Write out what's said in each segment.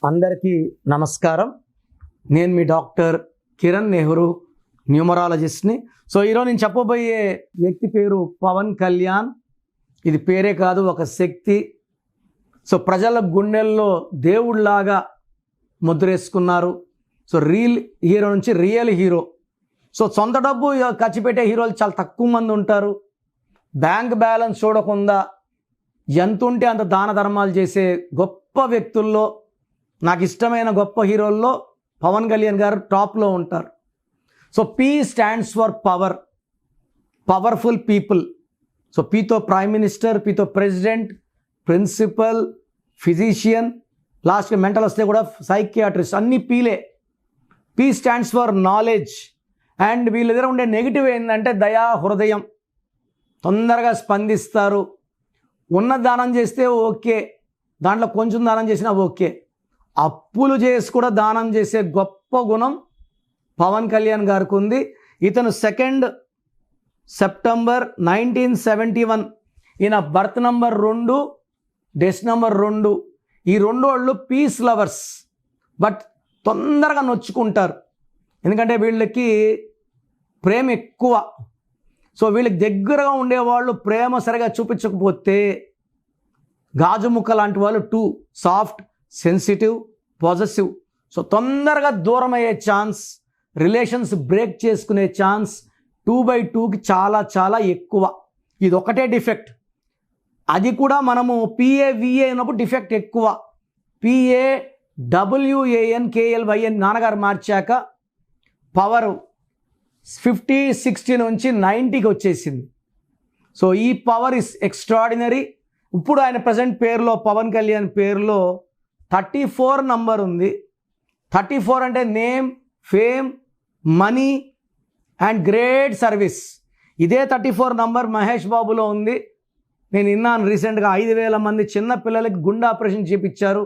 అందరికీ నమస్కారం. నేను మీ డాక్టర్ కిరణ్ నెహ్రూ, న్యూమరాలజిస్ట్ని. ఈరోజు నేను చెప్పబోయే వ్యక్తి పేరు పవన్ కళ్యాణ్. ఇది పేరే కాదు, ఒక శక్తి. ప్రజల గుండెల్లో దేవుళ్లాగా ముద్రేసుకున్నారు. రియల్ హీరో నుంచి రియల్ హీరో. సొంత డబ్బు ఖర్చు పెట్టే హీరోలు చాలా తక్కువ మంది ఉంటారు. బ్యాంక్ బ్యాలెన్స్ చూడకుండా ఎంత ఉంటే అంత దాన ధర్మాలు చేసే గొప్ప వ్యక్తుల్లో, నాకు ఇష్టమైన గొప్ప హీరోల్లో పవన్ కళ్యాణ్ గారు టాప్లో ఉంటారు. P stands for power, powerful people. పీతో ప్రైమ్ మినిస్టర్, పీతో ప్రెసిడెంట్, ప్రిన్సిపల్, ఫిజిషియన్, లాస్ట్కి మెంటల్ వస్తే కూడా సైకియాట్రిస్ట్, అన్ని పీలే. P stands for knowledge. And వీళ్ళ దగ్గర ఉండే నెగిటివ్ ఏంటంటే దయా హృదయం. తొందరగా స్పందిస్తారు. ఉన్న దానం చేస్తే ఓకే, దాంట్లో కొంచెం దానం చేసినా ఓకే. అప్పులు చేసి కూడా దానం చేసే గొప్ప గుణం పవన్ కళ్యాణ్ గారికి ఉంది. ఇతను 2 సెప్టెంబర్ 1971. ఈయన బర్త్ నంబర్ 2, డెత్ నంబర్ 2. ఈ 2 వాళ్ళు పీస్ లవర్స్. బట్ తొందరగా నొచ్చుకుంటారు, ఎందుకంటే వీళ్ళకి ప్రేమ ఎక్కువ. వీళ్ళకి దగ్గరగా ఉండేవాళ్ళు ప్రేమ సరిగా చూపించకపోతే, గాజు ముక్క లాంటి వాళ్ళు 2 సాఫ్ట్, సెన్సిటివ్, పాజిటివ్. తొందరగా దూరం అయ్యే ఛాన్స్, రిలేషన్స్ బ్రేక్ చేసుకునే ఛాన్స్ 2/2కి చాలా చాలా ఎక్కువ. ఇది ఒకటే డిఫెక్ట్. అది కూడా మనము PAVA అయినప్పుడు డిఫెక్ట్ ఎక్కువ. PAWANKLYN నాన్నగారు మార్చాక పవర్ 50, 60 నుంచి 90కి వచ్చేసింది. ఈ పవర్ ఇస్ ఎక్స్ట్రాడినరీ. ఇప్పుడు ఆయన ప్రజెంట్ పేరులో, పవన్ కళ్యాణ్ పేరులో 34 నంబర్ ఉంది. 34 అంటే name, fame, money and great service. ఇదే 34 నంబర్ మహేష్ బాబులో ఉంది. నేను విన్నాను రీసెంట్గా 5,000 మంది చిన్న పిల్లలకి గుండె ఆపరేషన్ చేయించారు.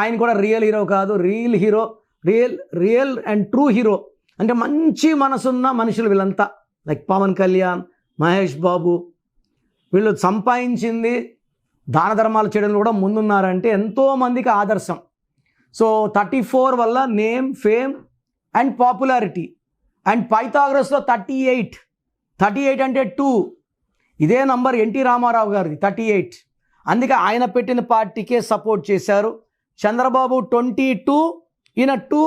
ఆయన కూడా రియల్ హీరో కాదు, real hero, real and true hero. అంటే మంచి మనసున్న మనుషులు వీళ్ళంతా. లైక్ పవన్ కళ్యాణ్, మహేష్ బాబు, వీళ్ళు సంపాదించింది దాన ధర్మాలు చేయడంలో కూడా ముందున్నారంటే ఎంతోమందికి ఆదర్శం. 34 వల్ల name, fame and popularity. And పైథాగరస్లో 38 అంటే 2. ఇదే నంబర్ ఎన్టీ రామారావు గారిది 38. అందుకే ఆయన పెట్టిన పార్టీకే సపోర్ట్ చేశారు. చంద్రబాబు 22, ఈయన 2,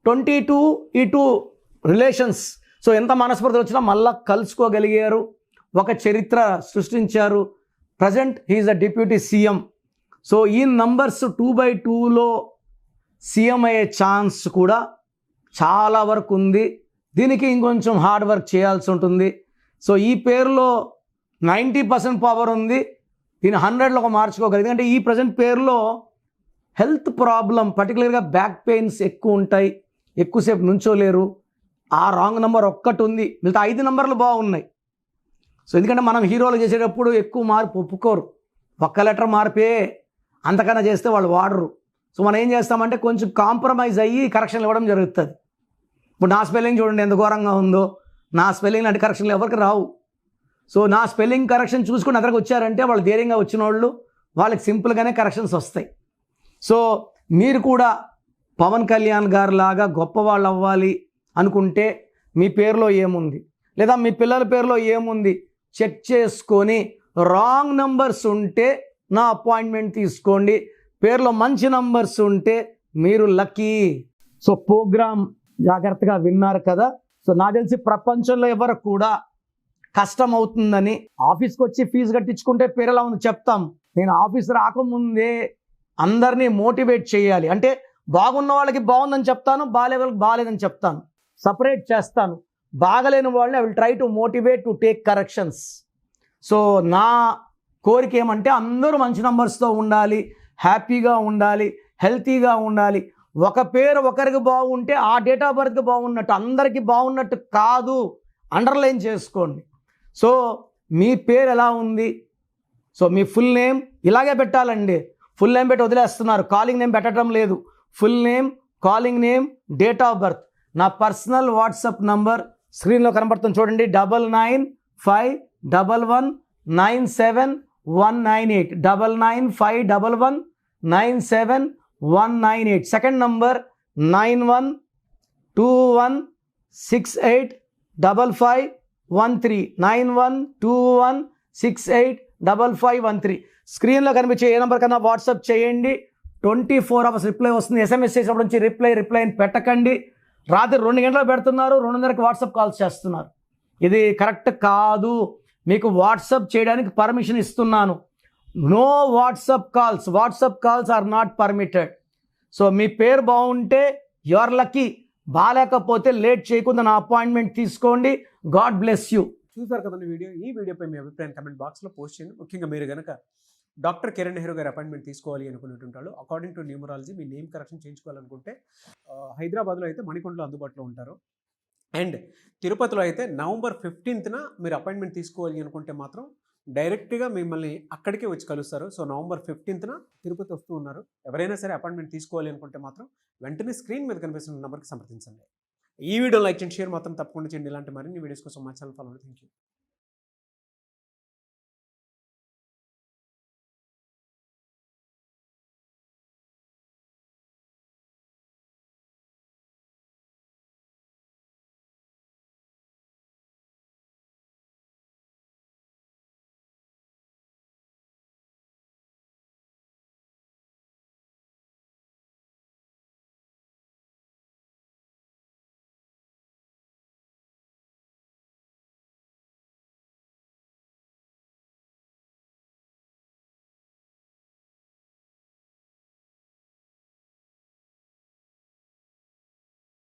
22, ఈ 2 రిలేషన్స్. ఎంత మనస్పర్ధలు వచ్చినా మళ్ళా కలుసుకోగలిగారు, ఒక చరిత్ర సృష్టించారు. Present he is the deputy CM. ఈ నంబర్స్ 2/2లో సీఎం అయ్యే ఛాన్స్ కూడా చాలా వరకు ఉంది. దీనికి ఇంకొంచెం హార్డ్ వర్క్ చేయాల్సి ఉంటుంది. ఈ పేరులో 90% పవర్ ఉంది. దీన్ని 100లోకి మార్చుకోగలిగింది. ఎందుకంటే ఈ ప్రజెంట్ పేరులో హెల్త్ ప్రాబ్లం, పర్టికులర్గా బ్యాక్ పెయిన్స్ ఎక్కువ ఉంటాయి, ఎక్కువసేపు నుంచోలేరు. ఆ రాంగ్ నెంబర్ ఒక్కటి ఉంది, మిగతా 5 నంబర్లు బాగున్నాయి. ఎందుకంటే మనం హీరోలు చేసేటప్పుడు ఎక్కువ మార్పు ఒప్పుకోరు. ఒక్క లెటర్ మార్పే, అంతకన్నా చేస్తే వాళ్ళు వాడరు. మనం ఏం చేస్తామంటే కొంచెం కాంప్రమైజ్ అయ్యి కరెక్షన్లు ఇవ్వడం జరుగుతుంది. ఇప్పుడు నా స్పెల్లింగ్ చూడండి ఎంత ఘోరంగా ఉందో. నా స్పెల్లింగ్ లాంటి కరెక్షన్లు ఎవరికి రావు. నా స్పెల్లింగ్ కరెక్షన్ చూసుకుని అక్కడికి వచ్చారంటే వాళ్ళు ధైర్యంగా వచ్చిన వాళ్ళు, వాళ్ళకి సింపుల్గానే కరెక్షన్స్ వస్తాయి. మీరు కూడా పవన్ కళ్యాణ్ గారు లాగా గొప్పవాళ్ళు అవ్వాలి అనుకుంటే మీ పేరులో ఏముంది, లేదా మీ పిల్లల పేరులో ఏముంది చెక్ చేసుకొని, రాంగ్ నంబర్స్ ఉంటే నా అపాయింట్మెంట్ తీసుకోండి. పేరులో మంచి నంబర్స్ ఉంటే మీరు లక్కీ. ప్రోగ్రామ్ జాగ్రత్తగా విన్నారు కదా. నాకు తెలిసి ప్రపంచంలో ఎవరు కూడా కష్టం అవుతుందని ఆఫీస్కి వచ్చి ఫీజు కట్టించుకుంటే పేరు ఎలా ఉంది చెప్తాం. నేను ఆఫీస్ రాకముందే అందరినీ మోటివేట్ చేయాలి. అంటే బాగున్న వాళ్ళకి బాగుందని చెప్తాను, బాగాలే వాళ్ళకి బాగాలేదని చెప్తాను, సపరేట్ చేస్తాను. బాగలేని వాళ్ళని I will try to motivate to take corrections. నా కోరిక ఏమంటే అందరూ మంచి నంబర్స్తో ఉండాలి, హ్యాపీగా ఉండాలి, హెల్తీగా ఉండాలి. ఒక పేరు ఒకరికి బాగుంటే ఆ డేట్ ఆఫ్ బర్త్కి బాగున్నట్టు, అందరికీ బాగున్నట్టు కాదు. అండర్లైన్ చేసుకోండి. మీ పేరు ఎలా ఉంది, మీ ఫుల్ నేమ్ ఇలాగే పెట్టాలండి. ఫుల్ నేమ్ పెట్టి వదిలేస్తున్నారు, కాలింగ్ నేమ్ పెట్టడం లేదు. Full name, calling name, date of birth. నా పర్సనల్ వాట్సాప్ నంబర్ స్క్రీన్లో కనబడుతుంది చూడండి, 9951197198, 9951197198. 198. Second number 9121685513 9121685513. స్క్రీన్లో కనిపించే ఏ నెంబర్ కన్నా వాట్సాప్ చేయండి. 24 hours రిప్లై వస్తుంది. ఎస్ఎంఎస్ చేసినప్పుడు నుంచి రిప్లై అని పెట్టకండి. రాత్రి 2 గంటలకు పెడుతున్నారు, 2:30కి వాట్సాప్ కాల్స్ చేస్తున్నారు. ఇది కరెక్ట్ కాదు. మీకు వాట్సాప్ చేయడానికి పర్మిషన్ ఇస్తున్నాను. No WhatsApp calls are not permitted. So మీ పేరు బాగుంటే యువర్ లక్కీ, బాగాలేకపోతే లేట్ చేయకుండా నా అపాయింట్మెంట్ తీసుకోండి. God bless you. చూసారు కదండి వీడియో. ఈ వీడియోపై మీ అభిప్రాయం కమెంట్ బాక్స్లో పోస్ట్ చేయండి. ముఖ్యంగా మీరు కనుక డాక్టర్ కిరణ్ నెహ్రూ గారి అపాయింట్మెంట్ తీసుకోవాలి అనుకునేటుంటారు, అకార్డింగ్ టు న్యూమరాలజీ మీ నేమ్ కరెక్షన్ చేయించుకోవాలనుకుంటే హైదరాబాద్లో అయితే మణికొండలో అందుబాటులో ఉంటారు. అండ్ తిరుపతిలో అయితే నవంబర్ 15th మీరు అపాయింట్మెంట్ తీసుకోవాలి అనుకుంటే మాత్రం డైరెక్ట్గా మిమ్మల్ని అక్కడికే వచ్చి కలుస్తారు. సో నవంబర్ 15th తిరుపతి వస్తూ ఉన్నారు. ఎవరైనా సరే అపాయింట్మెంట్ తీసుకోవాలి అనుకుంటే మాత్రం వెంటనే స్క్రీన్ మీద కనిపిస్తున్న నెంబర్కి సంప్రదించండి. ఈ వీడియో లైక్ చేయండి, షేర్ మాత్రం తప్పకుండా చేయండి. ఇలాంటి మరిన్ని వీడియోస్ కోసం మా ఛానల్ ఫాలో. Thank you.